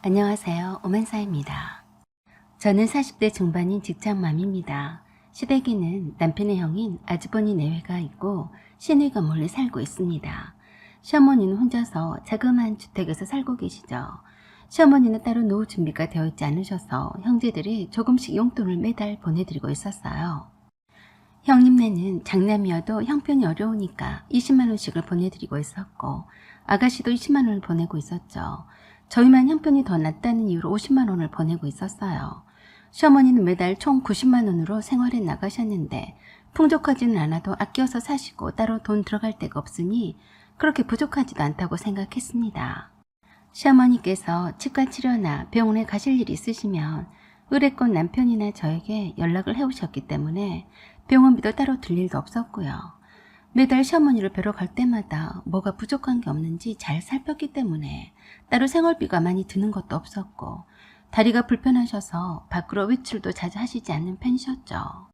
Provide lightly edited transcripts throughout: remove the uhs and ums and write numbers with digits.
안녕하세요. 오만사입니다. 저는 40대 중반인 직장맘입니다. 시댁에는 남편의 형인 아주버니 내외가 있고 시누이가 몰래 살고 있습니다. 시어머니는 혼자서 자그마한 주택에서 살고 계시죠. 시어머니는 따로 노후 준비가 되어 있지 않으셔서 형제들이 조금씩 용돈을 매달 보내드리고 있었어요. 형님네는 장남이어도 형편이 어려우니까 20만원씩을 보내드리고 있었고 아가씨도 20만원을 보내고 있었죠. 저희만 형편이 더 낫다는 이유로 50만원을 보내고 있었어요. 시어머니는 매달 총 90만원으로 생활에 나가셨는데 풍족하지는 않아도 아껴서 사시고 따로 돈 들어갈 데가 없으니 그렇게 부족하지도 않다고 생각했습니다. 시어머니께서 치과 치료나 병원에 가실 일이 있으시면 의뢰껏 남편이나 저에게 연락을 해오셨기 때문에 병원비도 따로 들 일도 없었고요. 매달 시어머니를 뵈러 갈 때마다 뭐가 부족한 게 없는지 잘 살폈기 때문에 따로 생활비가 많이 드는 것도 없었고 다리가 불편하셔서 밖으로 외출도 자주 하시지 않는 편이셨죠.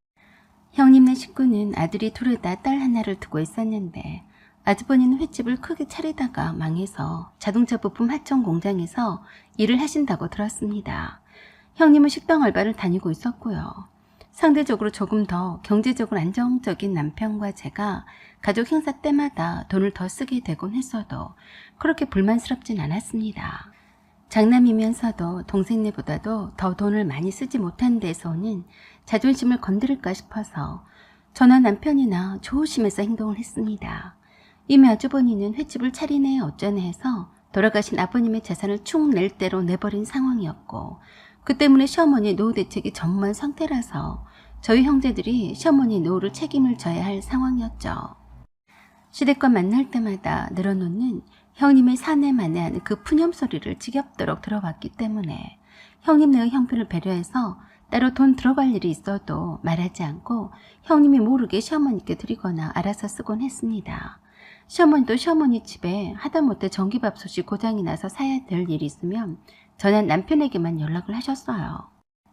형님네 식구는 아들이 둘에다 딸 하나를 두고 있었는데 아주버니는 횟집을 크게 차리다가 망해서 자동차 부품 하청 공장에서 일을 하신다고 들었습니다. 형님은 식당 알바를 다니고 있었고요. 상대적으로 조금 더 경제적으로 안정적인 남편과 제가 가족 행사 때마다 돈을 더 쓰게 되곤 했어도 그렇게 불만스럽진 않았습니다. 장남이면서도 동생네보다도 더 돈을 많이 쓰지 못한 데서 오는 자존심을 건드릴까 싶어서 저나 남편이나 조심해서 행동을 했습니다. 이미 아주버니는 횟집을 차리네 어쩌네 해서 돌아가신 아버님의 재산을 축 낼 대로 내버린 상황이었고 그 때문에 시어머니의 노후 대책이 전무한 상태라서 저희 형제들이 시어머니 노후를 책임을 져야 할 상황이었죠. 시댁과 만날 때마다 늘어놓는 형님의 사내만해하는 그 푸념 소리를 지겹도록 들어봤기 때문에 형님네의 형편을 배려해서 따로 돈 들어갈 일이 있어도 말하지 않고 형님이 모르게 시어머니께 드리거나 알아서 쓰곤 했습니다. 시어머니도 시어머니 집에 하다못해 전기밥솥이 고장이 나서 사야 될 일이 있으면 저는 남편에게만 연락을 하셨어요.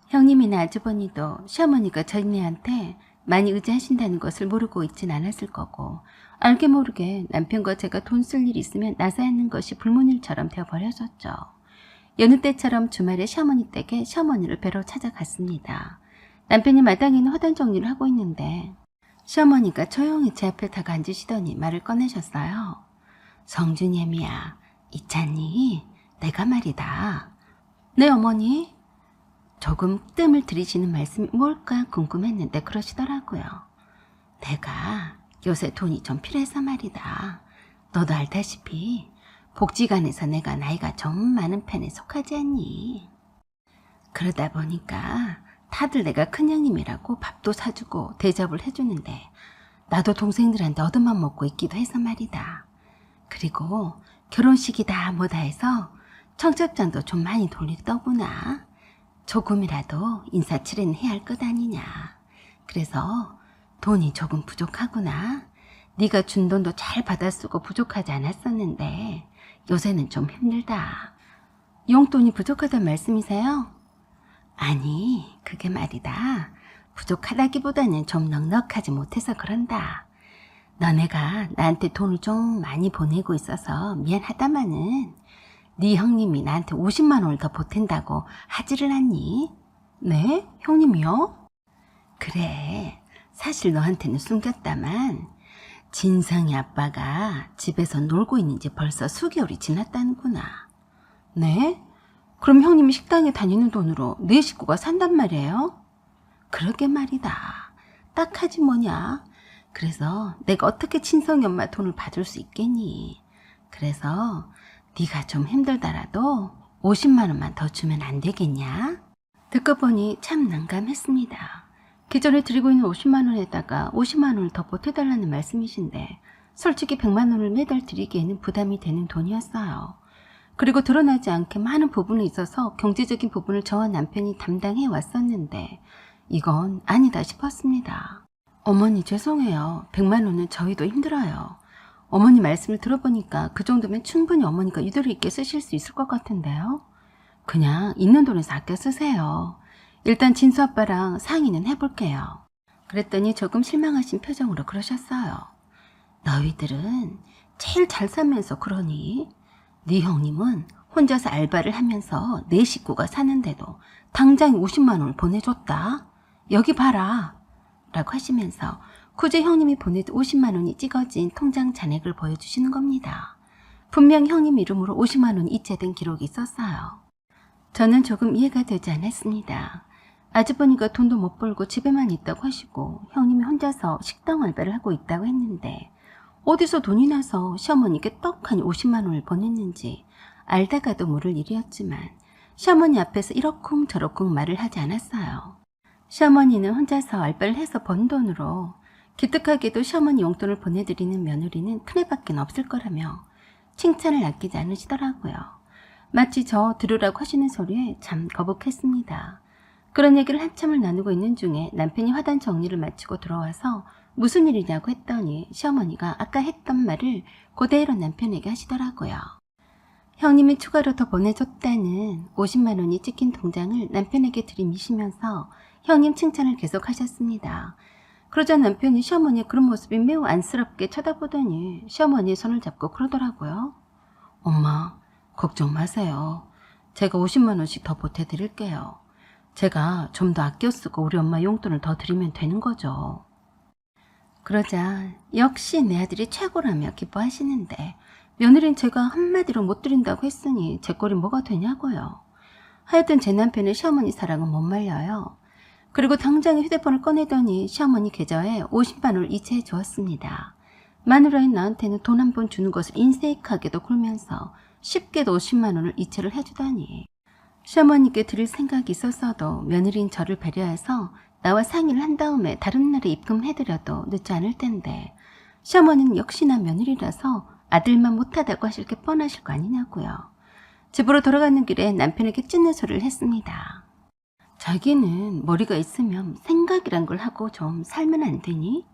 형님이나 아주버니도 시어머니가 저희네한테 많이 의지하신다는 것을 모르고 있진 않았을 거고 알게 모르게 남편과 제가 돈 쓸 일이 있으면 나서야 하는 것이 불문일처럼 되어버려졌죠. 여느 때처럼 주말에 시어머니 댁에 시어머니를 뵈러 찾아갔습니다. 남편이 마당에 있는 화단 정리를 하고 있는데 시어머니가 조용히 제 앞에 다가 앉으시더니 말을 꺼내셨어요. 성준이 애미야, 있잖니? 내가 말이다. 네 어머니? 조금 뜸을 들이시는 말씀이 뭘까 궁금했는데 그러시더라고요. 내가 요새 돈이 좀 필요해서 말이다. 너도 알다시피 복지관에서 내가 나이가 좀 많은 편에 속하지 않니? 그러다 보니까 다들 내가 큰형님이라고 밥도 사주고 대접을 해주는데 나도 동생들한테 얻어만 먹고 있기도 해서 말이다. 그리고 결혼식이다 뭐다 해서 청첩장도 좀 많이 돌리더구나. 조금이라도 인사치레는 해야 할 것 아니냐. 그래서 돈이 조금 부족하구나. 네가 준 돈도 잘 받아 쓰고 부족하지 않았었는데 요새는 좀 힘들다. 용돈이 부족하단 말씀이세요? 아니, 그게 말이다. 부족하다기보다는 좀 넉넉하지 못해서 그런다. 너네가 나한테 돈을 좀 많이 보내고 있어서 미안하다마는 네 형님이 나한테 50만 원을 더 보탠다고 하지를 않니? 네? 형님이요? 그래, 사실 너한테는 숨겼다만 진성이 아빠가 집에서 놀고 있는지 벌써 수개월이 지났다는구나. 네? 그럼 형님이 식당에 다니는 돈으로 네 식구가 산단 말이에요? 그러게 말이다. 딱하지 뭐냐. 그래서 내가 어떻게 친성이 엄마 돈을 봐줄 수 있겠니. 그래서 네가 좀 힘들더라도 50만 원만 더 주면 안 되겠냐? 듣고 보니 참 난감했습니다. 기존에 드리고 있는 50만 원에다가 50만 원을 더 보태달라는 말씀이신데 솔직히 100만 원을 매달 드리기에는 부담이 되는 돈이었어요. 그리고 드러나지 않게 많은 부분에 있어서 경제적인 부분을 저와 남편이 담당해 왔었는데 이건 아니다 싶었습니다. 어머니 죄송해요. 100만 원은 저희도 힘들어요. 어머니 말씀을 들어보니까 그 정도면 충분히 어머니가 유도리 있게 쓰실 수 있을 것 같은데요. 그냥 있는 돈에서 아껴 쓰세요. 일단 진수 아빠랑 상의는 해볼게요. 그랬더니 조금 실망하신 표정으로 그러셨어요. 너희들은 제일 잘 살면서 그러니 네 형님은 혼자서 알바를 하면서 내 식구가 사는데도 당장 50만 원을 보내줬다. 여기 봐라. 라고 하시면서 굳이 형님이 보내준 50만 원이 찍어진 통장 잔액을 보여주시는 겁니다. 분명 형님 이름으로 50만 원이 이체된 기록이 있었어요. 저는 조금 이해가 되지 않았습니다. 아주버니가 돈도 못 벌고 집에만 있다고 하시고 형님이 혼자서 식당 알바를 하고 있다고 했는데 어디서 돈이 나서 시어머니께 떡하니 50만 원을 보냈는지 알다가도 모를 일이었지만 시어머니 앞에서 이러쿵 저러쿵 말을 하지 않았어요. 시어머니는 혼자서 알바를 해서 번 돈으로 기특하게도 시어머니 용돈을 보내드리는 며느리는 큰애밖에 없을 거라며 칭찬을 아끼지 않으시더라고요. 마치 저 들으라고 하시는 소리에 참 거북했습니다. 그런 얘기를 한참을 나누고 있는 중에 남편이 화단 정리를 마치고 들어와서 무슨 일이냐고 했더니 시어머니가 아까 했던 말을 그대로 남편에게 하시더라고요. 형님이 추가로 더 보내줬다는 50만 원이 찍힌 통장을 남편에게 들이미시면서 형님 칭찬을 계속 하셨습니다. 그러자 남편이 시어머니의 그런 모습이 매우 안쓰럽게 쳐다보더니 시어머니의 손을 잡고 그러더라고요. 엄마, 걱정 마세요. 제가 50만 원씩 더 보태드릴게요. 제가 좀 더 아껴 쓰고 우리 엄마 용돈을 더 드리면 되는 거죠. 그러자 역시 내 아들이 최고라며 기뻐하시는데 며느리는 제가 한마디로 못 드린다고 했으니 제 꼴이 뭐가 되냐고요. 하여튼 제 남편의 시어머니 사랑은 못 말려요. 그리고 당장에 휴대폰을 꺼내더니 시어머니 계좌에 50만 원을 이체해 주었습니다. 마누라인 나한테는 돈 한 번 주는 것을 인색하게도 굴면서 쉽게도 50만 원을 이체를 해주다니. 시어머니께 드릴 생각이 있었어도 며느리인 저를 배려해서 나와 상의를 한 다음에 다른 날에 입금해드려도 늦지 않을 텐데 시어머니는 역시나 며느리라서 아들만 못하다고 하실 게 뻔하실 거 아니냐고요. 집으로 돌아가는 길에 남편에게 찢는 소리를 했습니다. 자기는 머리가 있으면 생각이란 걸 하고 좀 살면 안 되니?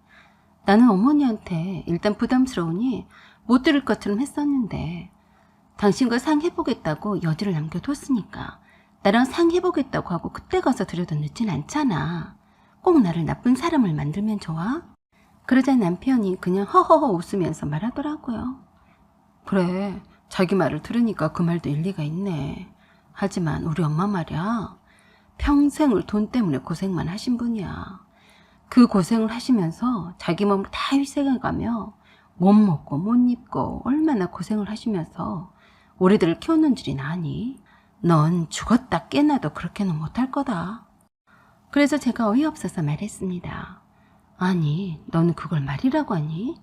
나는 어머니한테 일단 부담스러우니 못 들을 것처럼 했었는데 당신과 상의해보겠다고 여지를 남겨뒀으니까 나랑 상의해보겠다고 하고 그때 가서 드려도 늦진 않잖아. 꼭 나를 나쁜 사람을 만들면 좋아? 그러자 남편이 그냥 허허허 웃으면서 말하더라고요. 그래, 자기 말을 들으니까 그 말도 일리가 있네. 하지만 우리 엄마 말이야. 평생을 돈 때문에 고생만 하신 분이야. 그 고생을 하시면서 자기 몸을 다 희생해가며 못 먹고 못 입고 얼마나 고생을 하시면서 우리들을 키웠는 줄이 나니? 넌 죽었다 깨나도 그렇게는 못할 거다. 그래서 제가 어이없어서 말했습니다. 아니, 너는 그걸 말이라고 하니?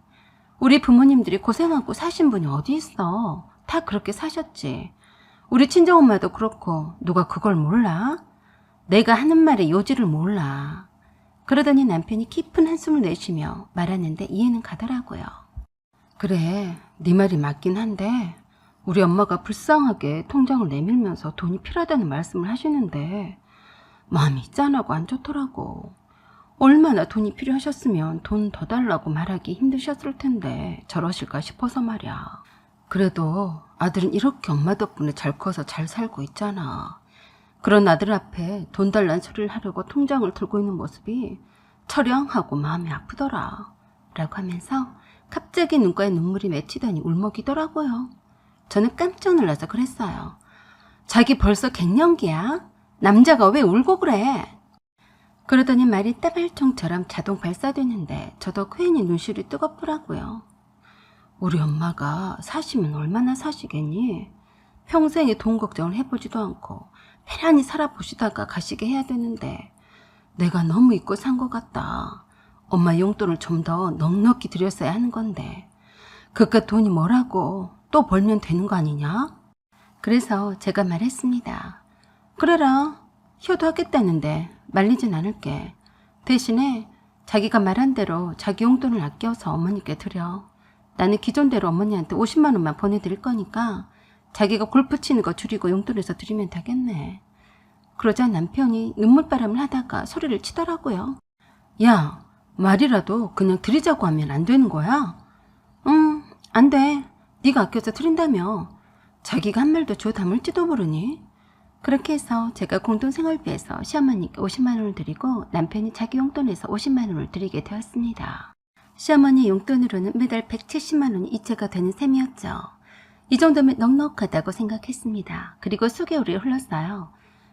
우리 부모님들이 고생하고 사신 분이 어디 있어? 다 그렇게 사셨지. 우리 친정엄마도 그렇고 누가 그걸 몰라? 내가 하는 말의 요지를 몰라. 그러더니 남편이 깊은 한숨을 내쉬며 말하는데 이해는 가더라고요. 그래, 네 말이 맞긴 한데 우리 엄마가 불쌍하게 통장을 내밀면서 돈이 필요하다는 말씀을 하시는데 마음이 짠하고 안 좋더라고. 얼마나 돈이 필요하셨으면 돈 더 달라고 말하기 힘드셨을 텐데 저러실까 싶어서 말이야. 그래도 아들은 이렇게 엄마 덕분에 잘 커서 잘 살고 있잖아. 그런 아들 앞에 돈 달란 소리를 하려고 통장을 들고 있는 모습이 처량하고 마음이 아프더라. 라고 하면서 갑자기 눈가에 눈물이 맺히더니 울먹이더라고요. 저는 깜짝 놀라서 그랬어요. 자기 벌써 갱년기야? 남자가 왜 울고 그래? 그러더니 말이 따발총처럼 자동 발사되는데 저도 괜히 눈시울이 뜨겁더라고요. 우리 엄마가 사시면 얼마나 사시겠니? 평생에 돈 걱정을 해보지도 않고 편안히 살아보시다가 가시게 해야 되는데 내가 너무 잊고 산 것 같다. 엄마 용돈을 좀 더 넉넉히 드렸어야 하는 건데 그깟 돈이 뭐라고 또 벌면 되는 거 아니냐? 그래서 제가 말했습니다. 그래라, 효도하겠다는데 말리진 않을게. 대신에 자기가 말한 대로 자기 용돈을 아껴서 어머니께 드려. 나는 기존대로 어머니한테 50만 원만 보내드릴 거니까 자기가 골프 치는 거 줄이고 용돈에서 드리면 되겠네. 그러자 남편이 눈물바람을 하다가 소리를 치더라고요. 야, 말이라도 그냥 드리자고 하면 안 되는 거야? 안 돼. 네가 아껴서 드린다며. 자기가 한 말도 줘 담을지도 모르니? 그렇게 해서 제가 공동생활비에서 시어머니께 50만 원을 드리고 남편이 자기 용돈에서 50만 원을 드리게 되었습니다. 시어머니 용돈으로는 매달 170만 원이 이체가 되는 셈이었죠. 이 정도면 넉넉하다고 생각했습니다. 그리고 수개월이 흘렀어요.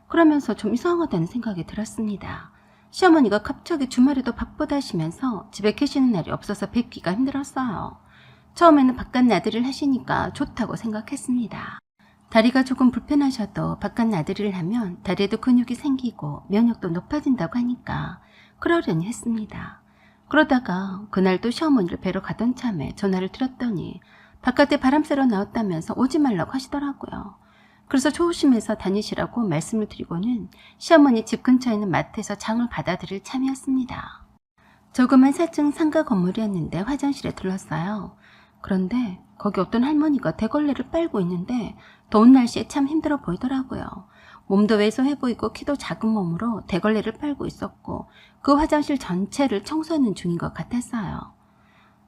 그러면서 좀 이상하다는 생각이 들었습니다. 시어머니가 갑자기 주말에도 바쁘다 하시면서 집에 계시는 날이 없어서 뵙기가 힘들었어요. 처음에는 바깥 나들이를 하시니까 좋다고 생각했습니다. 다리가 조금 불편하셔도 바깥 나들이를 하면 다리에도 근육이 생기고 면역도 높아진다고 하니까 그러려니 했습니다. 그러다가 그날도 시어머니를 뵈러 가던 참에 전화를 드렸더니 바깥에 바람 쐬러 나왔다면서 오지 말라고 하시더라고요. 그래서 조심해서 다니시라고 말씀을 드리고는 시어머니 집 근처에 있는 마트에서 장을 받아들일 참이었습니다. 조그만 4층 상가 건물이었는데 화장실에 들렀어요. 그런데 거기 어떤 할머니가 대걸레를 빨고 있는데 더운 날씨에 참 힘들어 보이더라고요. 몸도 왜소해 보이고 키도 작은 몸으로 대걸레를 빨고 있었고 그 화장실 전체를 청소하는 중인 것 같았어요.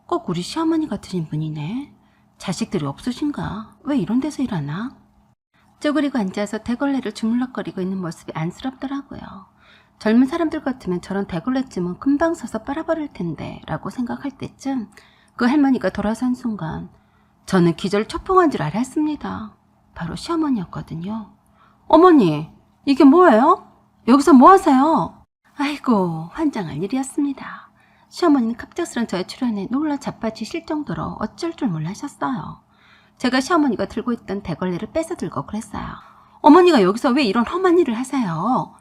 꼭 우리 시어머니 같으신 분이네. 자식들이 없으신가? 왜 이런 데서 일하나? 쪼그리고 앉아서 대걸레를 주물럭거리고 있는 모습이 안쓰럽더라고요. 젊은 사람들 같으면 저런 대걸레쯤은 금방 서서 빨아버릴 텐데 라고 생각할 때쯤 그 할머니가 돌아선 순간 저는 기절 초풍한 줄 알았습니다. 바로 시어머니였거든요. 어머니, 이게 뭐예요? 여기서 뭐 하세요? 아이고, 환장할 일이었습니다. 시어머니는 갑작스런 저의 출연에 놀라 자빠지실 정도로 어쩔 줄 몰라셨어요. 제가 시어머니가 들고 있던 대걸레를 뺏어 들고 그랬어요. 어머니가 여기서 왜 이런 험한 일을 하세요?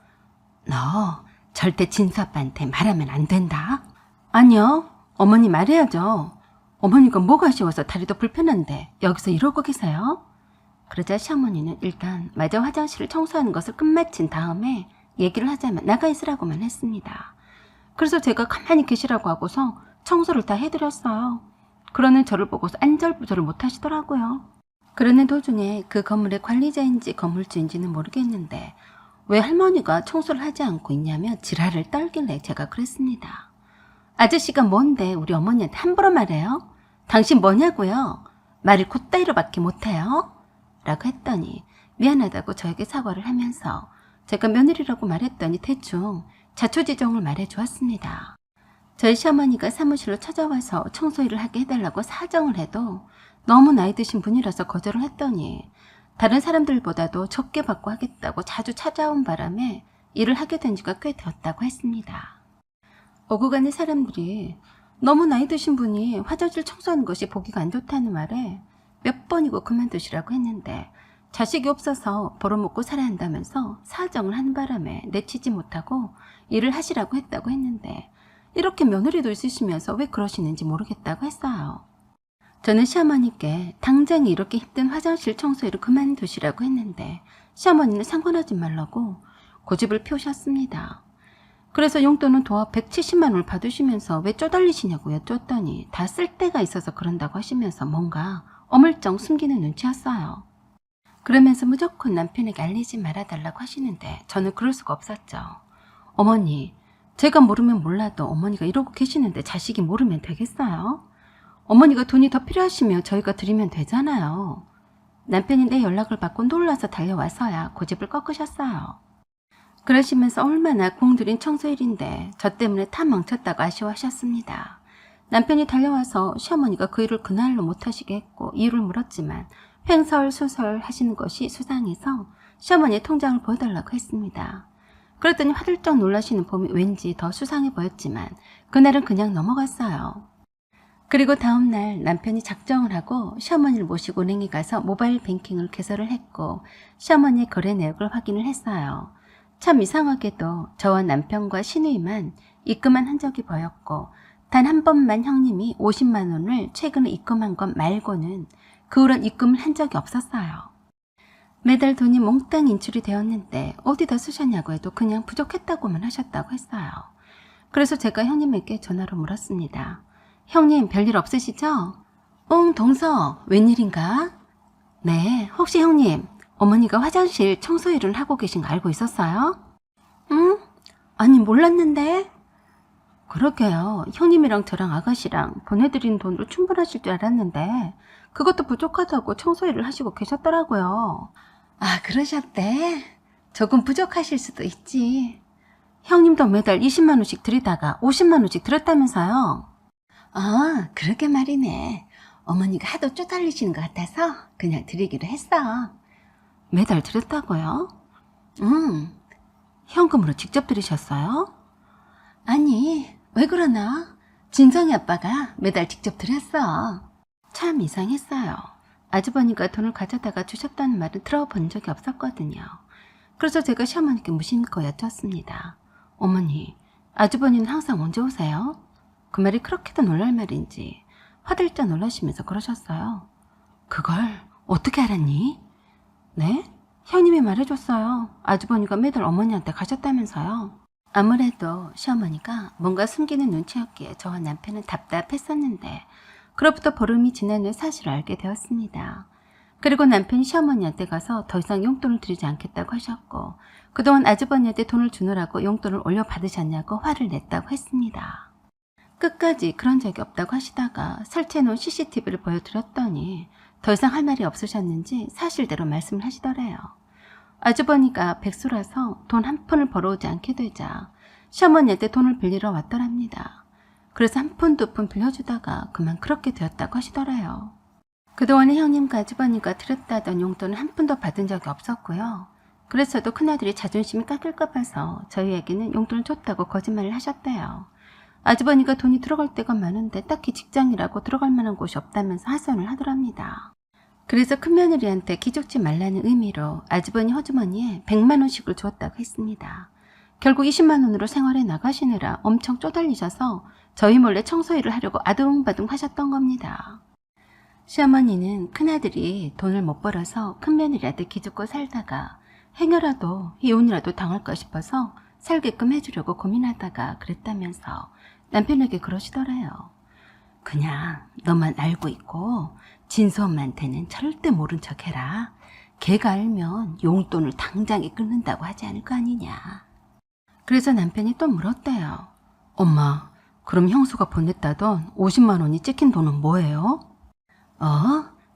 너 절대 진수 아빠한테 말하면 안 된다. 아니요, 어머니 말해야죠. 어머니가 뭐가 아쉬워서 다리도 불편한데 여기서 이러고 계세요? 그러자 시어머니는 일단 마저 화장실을 청소하는 것을 끝마친 다음에 얘기를 하자면 나가 있으라고만 했습니다. 그래서 제가 가만히 계시라고 하고서 청소를 다 해드렸어요. 그러는 저를 보고서 안절부절을 못하시더라고요. 그러는 도중에 그 건물의 관리자인지 건물주인지는 모르겠는데 왜 할머니가 청소를 하지 않고 있냐며 지랄을 떨길래 제가 그랬습니다. 아저씨가 뭔데 우리 어머니한테 함부로 말해요? 당신 뭐냐고요? 말을 곧다이로밖에 못해요? 라고 했더니 미안하다고 저에게 사과를 하면서 제가 며느리라고 말했더니 대충 자초지종을 말해주었습니다. 저희 시어머니가 사무실로 찾아와서 청소일을 하게 해달라고 사정을 해도 너무 나이 드신 분이라서 거절을 했더니 다른 사람들보다도 적게 받고 하겠다고 자주 찾아온 바람에 일을 하게 된 지가 꽤 되었다고 했습니다. 오고 가는 사람들이 너무 나이 드신 분이 화장실 청소하는 것이 보기가 안 좋다는 말에 몇 번이고 그만두시라고 했는데 자식이 없어서 벌어먹고 살아야 한다면서 사정을 하는 바람에 내치지 못하고 일을 하시라고 했다고 했는데 이렇게 며느리도 있으시면서 왜 그러시는지 모르겠다고 했어요. 저는 시어머니께 당장 이렇게 힘든 화장실 청소일을 그만두시라고 했는데 시어머니는 상관하지 말라고 고집을 피우셨습니다. 그래서 용돈은 도합 170만 원을 받으시면서 왜 쪼달리시냐고 여쭈었더니 다 쓸 데가 있어서 그런다고 하시면서 뭔가 어물쩡 숨기는 눈치였어요. 그러면서 무조건 남편에게 알리지 말아달라고 하시는데 저는 그럴 수가 없었죠. 어머니, 제가 모르면 몰라도 어머니가 이러고 계시는데 자식이 모르면 되겠어요? 어머니가 돈이 더 필요하시면 저희가 드리면 되잖아요. 남편이 내 연락을 받고 놀라서 달려와서야 고집을 꺾으셨어요. 그러시면서 얼마나 공들인 청소일인데 저 때문에 다 망쳤다고 아쉬워하셨습니다. 남편이 달려와서 시어머니가 그 일을 그날로 못하시게 했고 이유를 물었지만 횡설수설 하시는 것이 수상해서 시어머니의 통장을 보여달라고 했습니다. 그랬더니 화들짝 놀라시는 봄이 왠지 더 수상해 보였지만 그날은 그냥 넘어갔어요. 그리고 다음날 남편이 작정을 하고 시어머니를 모시고 은행에 가서 모바일 뱅킹을 개설을 했고 시어머니의 거래 내역을 확인을 했어요. 참 이상하게도 저와 남편과 시누이만 입금한 흔적이 보였고 단 한 번만 형님이 50만 원을 최근에 입금한 것 말고는 그 후론 입금을 한 적이 없었어요. 매달 돈이 몽땅 인출이 되었는데 어디다 쓰셨냐고 해도 그냥 부족했다고만 하셨다고 했어요. 그래서 제가 형님에게 전화로 물었습니다. 형님 별일 없으시죠? 응, 동서, 웬일인가? 네, 혹시 형님 어머니가 화장실 청소일을 하고 계신 거 알고 있었어요? 응? 아니 몰랐는데. 그러게요. 형님이랑 저랑 아가씨랑 보내드린 돈으로 충분하실 줄 알았는데 그것도 부족하다고 청소일을 하시고 계셨더라고요. 아, 그러셨대? 조금 부족하실 수도 있지. 형님도 매달 20만 원씩 드리다가 50만 원씩 드렸다면서요? 아, 그러게 말이네. 어머니가 하도 쪼달리시는 것 같아서 그냥 드리기로 했어. 매달 드렸다고요? 현금으로 직접 드리셨어요? 아니, 왜 그러나? 진성이 아빠가 매달 직접 드렸어. 참 이상했어요. 아주버니가 돈을 가져다가 주셨다는 말은 들어본 적이 없었거든요. 그래서 제가 시어머니께 무심코 여쭸습니다. 어머니, 아주버니는 항상 언제 오세요? 그 말이 그렇게도 놀랄 말인지 화들짝 놀라시면서 그러셨어요. 그걸 어떻게 알았니? 네? 형님이 말해줬어요. 아주버니가 매달 어머니한테 가셨다면서요. 아무래도 시어머니가 뭔가 숨기는 눈치였기에 저와 남편은 답답했었는데 그로부터 보름이 지난 후에 사실을 알게 되었습니다. 그리고 남편이 시어머니한테 가서 더 이상 용돈을 드리지 않겠다고 하셨고 그동안 아주버니한테 돈을 주느라고 용돈을 올려받으셨냐고 화를 냈다고 했습니다. 끝까지 그런 적이 없다고 하시다가 설치해놓은 CCTV를 보여드렸더니 더 이상 할 말이 없으셨는지 사실대로 말씀을 하시더래요. 아주버니가 백수라서 돈 한 푼을 벌어오지 않게 되자 시어머니한테 돈을 빌리러 왔더랍니다. 그래서 한 푼 두 푼 빌려주다가 그만 그렇게 되었다고 하시더래요. 그동안에 형님과 아주버니가 드렸다던 용돈을 한 푼도 받은 적이 없었고요. 그래서도 큰아들이 자존심이 깎일까 봐서 저희에게는 용돈을 줬다고 거짓말을 하셨대요. 아주버니가 돈이 들어갈 때가 많은데 딱히 직장이라고 들어갈 만한 곳이 없다면서 하소연을 하더랍니다. 그래서 큰며느리한테 기죽지 말라는 의미로 아주버니 허주머니에 100만 원씩을 주었다고 했습니다. 결국 20만 원으로 생활에 나가시느라 엄청 쪼달리셔서 저희 몰래 청소일을 하려고 아둥바둥 하셨던 겁니다. 시어머니는 큰아들이 돈을 못 벌어서 큰며느리한테 기죽고 살다가 행여라도 이혼이라도 당할까 싶어서 살게끔 해주려고 고민하다가 그랬다면서 남편에게 그러시더래요. 그냥 너만 알고 있고 진수 엄마한테는 절대 모른 척 해라. 걔가 알면 용돈을 당장에 끊는다고 하지 않을 거 아니냐. 그래서 남편이 또 물었대요. 엄마, 그럼 형수가 보냈다던 50만 원이 찍힌 돈은 뭐예요?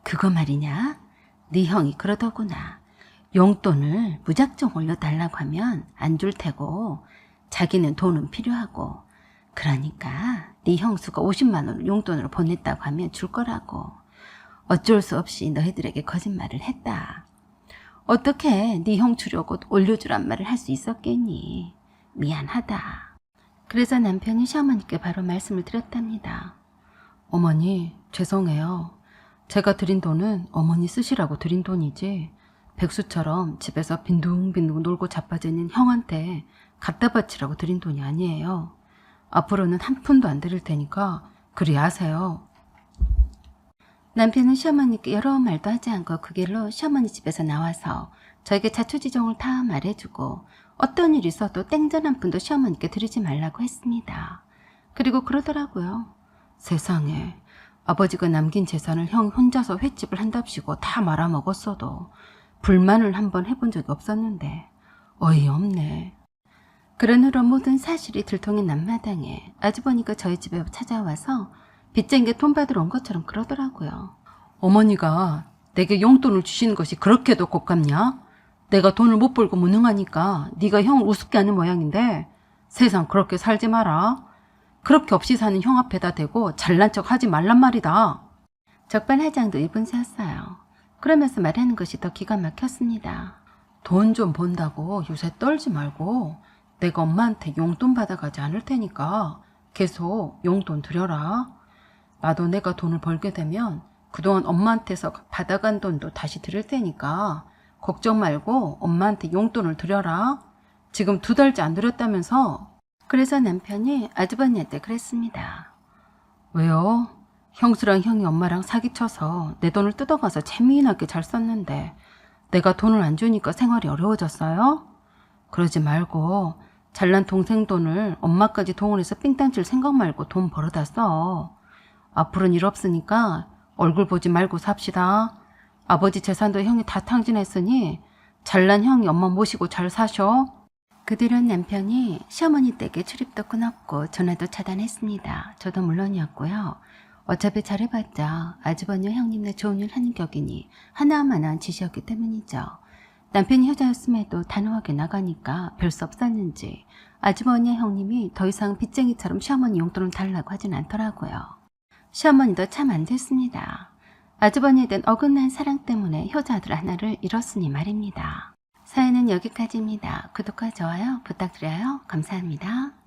그거 말이냐? 네 형이 그러더구나. 용돈을 무작정 올려달라고 하면 안 줄 테고 자기는 돈은 필요하고 그러니까 네 형수가 50만 원을 용돈으로 보냈다고 하면 줄 거라고. 어쩔 수 없이 너희들에게 거짓말을 했다. 어떻게 네 형 주려고 올려주란 말을 할 수 있었겠니? 미안하다. 그래서 남편이 시어머니께 바로 말씀을 드렸답니다. 어머니, 죄송해요. 제가 드린 돈은 어머니 쓰시라고 드린 돈이지 백수처럼 집에서 빈둥빈둥 놀고 자빠지는 형한테 갖다 바치라고 드린 돈이 아니에요. 앞으로는 한 푼도 안 드릴 테니까 그리 아세요. 남편은 시어머니께 여러 말도 하지 않고 그 길로 시어머니 집에서 나와서 저에게 자초지종을 다 말해주고 어떤 일이 있어도 땡전 한 푼도 시어머니께 드리지 말라고 했습니다. 그리고 그러더라고요. 세상에 아버지가 남긴 재산을 형이 혼자서 횟집을 한답시고 다 말아먹었어도 불만을 한번 해본 적이 없었는데 어이없네. 그런 후로 모든 사실이 들통인 남마당에 아주버니가 저희 집에 찾아와서 빚쟁이가 돈 받으러 온 것처럼 그러더라고요. 어머니가 내게 용돈을 주시는 것이 그렇게도 곱깝냐? 내가 돈을 못 벌고 무능하니까 네가 형을 우습게 하는 모양인데 세상 그렇게 살지 마라. 그렇게 없이 사는 형 앞에다 대고 잘난 척 하지 말란 말이다. 적반하장도 일본사였어요. 그러면서 말하는 것이 더 기가 막혔습니다. 돈 좀 번다고 요새 떨지 말고 내가 엄마한테 용돈 받아가지 않을 테니까 계속 용돈 드려라. 나도 내가 돈을 벌게 되면 그동안 엄마한테서 받아간 돈도 다시 드릴 테니까 걱정 말고 엄마한테 용돈을 드려라. 지금 2달째 안 드렸다면서. 그래서 남편이 아주버니한테 그랬습니다. 왜요? 형수랑 형이 엄마랑 사기쳐서 내 돈을 뜯어가서 재미나게 잘 썼는데 내가 돈을 안 주니까 생활이 어려워졌어요? 그러지 말고 잘난 동생 돈을 엄마까지 동원해서 삥땅 칠 생각 말고 돈 벌어다 써. 앞으로는 일 없으니까 얼굴 보지 말고 삽시다. 아버지 재산도 형이 다 탕진했으니 잘난 형이 엄마 모시고 잘 사셔. 그 뒤로는 남편이 시어머니 댁에 출입도 끊었고 전화도 차단했습니다. 저도 물론이었고요. 어차피 잘해봤자 아주버니와 형님네 좋은 일 하는 격이니 하나만한 짓이었기 때문이죠. 남편이 효자였음에도 단호하게 나가니까 별 수 없었는지 아주버니와 형님이 더 이상 빚쟁이처럼 시어머니 용돈을 달라고 하진 않더라고요. 시어머니도 참 안 됐습니다. 아주버니에 대한 어긋난 사랑 때문에 효자 아들 하나를 잃었으니 말입니다. 사연은 여기까지입니다. 구독과 좋아요 부탁드려요. 감사합니다.